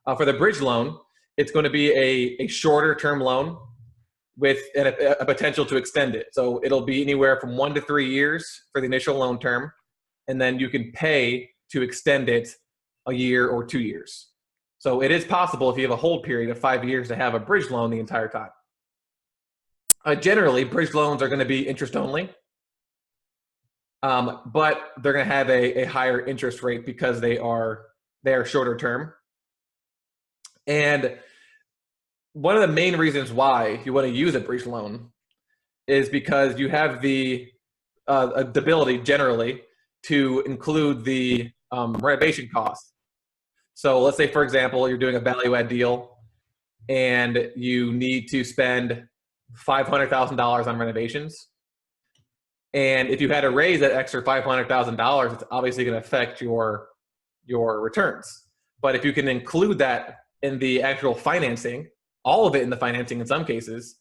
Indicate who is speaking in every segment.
Speaker 1: For the bridge loan, it's going to be a shorter term loan with a potential to extend it. So it'll be anywhere from 1 to 3 years for the initial loan term, and then you can pay to extend it a year or 2 years. So it is possible if you have a hold period of 5 years to have a bridge loan the entire time. Generally, bridge loans are going to be interest only, but they're going to have a higher interest rate because they are shorter term. And one of the main reasons why you want to use a bridge loan is because you have the ability generally to include the renovation costs. So let's say, for example, you're doing a value add deal and you need to spend $500,000 on renovations. And if you had to raise that extra $500,000, it's obviously going to affect your returns. But if you can include that in the actual financing, all of it in the financing in some cases,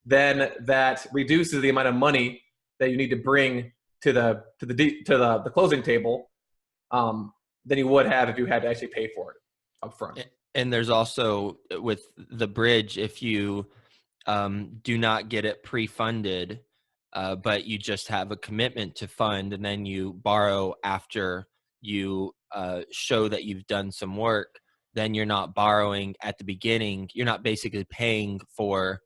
Speaker 1: then that reduces the amount of money that you need to bring to the closing table than you would have if you had to actually pay for it up front.
Speaker 2: And there's also, with the bridge, if you do not get it pre-funded, but you just have a commitment to fund, and then you borrow after you show that you've done some work, then you're not borrowing at the beginning. You're not basically paying for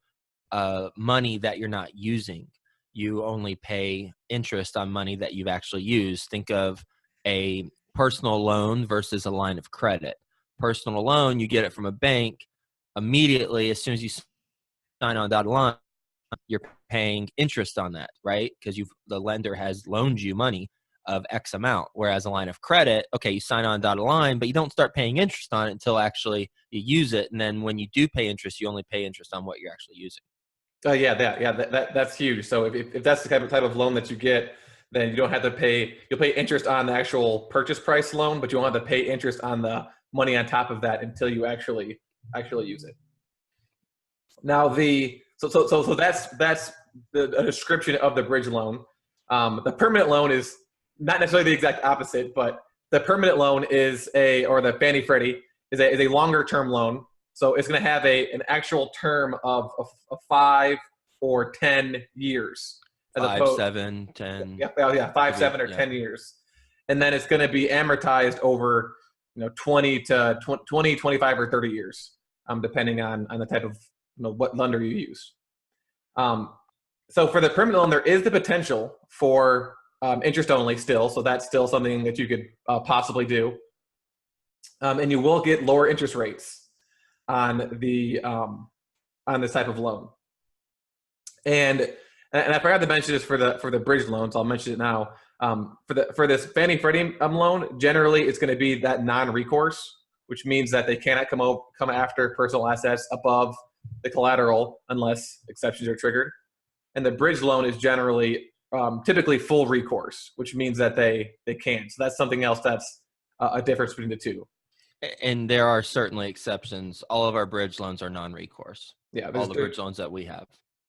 Speaker 2: money that you're not using. You only pay interest on money that you've actually used. Think of a personal loan versus a line of credit. Personal loan, you get it from a bank immediately. As soon as you sign on dotted line, you're paying interest on that, right? Because the lender has loaned you money of X amount. Whereas a line of credit, okay, you sign on dotted line, but you don't start paying interest on it until actually you use it. And then when you do pay interest, you only pay interest on what you're actually using.
Speaker 1: That's huge. So if that's the type of loan that you get, then you don't have to pay. You'll pay interest on the actual purchase price loan, but you won't have to pay interest on the money on top of that until you actually use it. Now so that's the description of the bridge loan. The permanent loan is not necessarily the exact opposite, but the permanent loan or the Fannie Freddie is a longer term loan. So it's going to have an actual term of 5 or 10 years.
Speaker 2: 5, 7, 10.
Speaker 1: Yeah, 5, 7, or 10 years. And then it's going to be amortized over 20, 25, or 30 years, depending on the type of what lender you use. So for the permanent loan, there is the potential for interest only still. So that's still something that you could possibly do. And you will get lower interest rates on this type of loan. And I forgot to mention this for the bridge loan, so I'll mention it now. For this Fannie Freddie loan, generally it's going to be that non-recourse, which means that they cannot come after personal assets above the collateral unless exceptions are triggered. And the bridge loan is generally typically full recourse, which means that they can. So that's something else that's a difference between the two.
Speaker 2: And there are certainly exceptions. All of our bridge loans are non-recourse.
Speaker 1: Yeah,
Speaker 2: all the bridge loans that we have.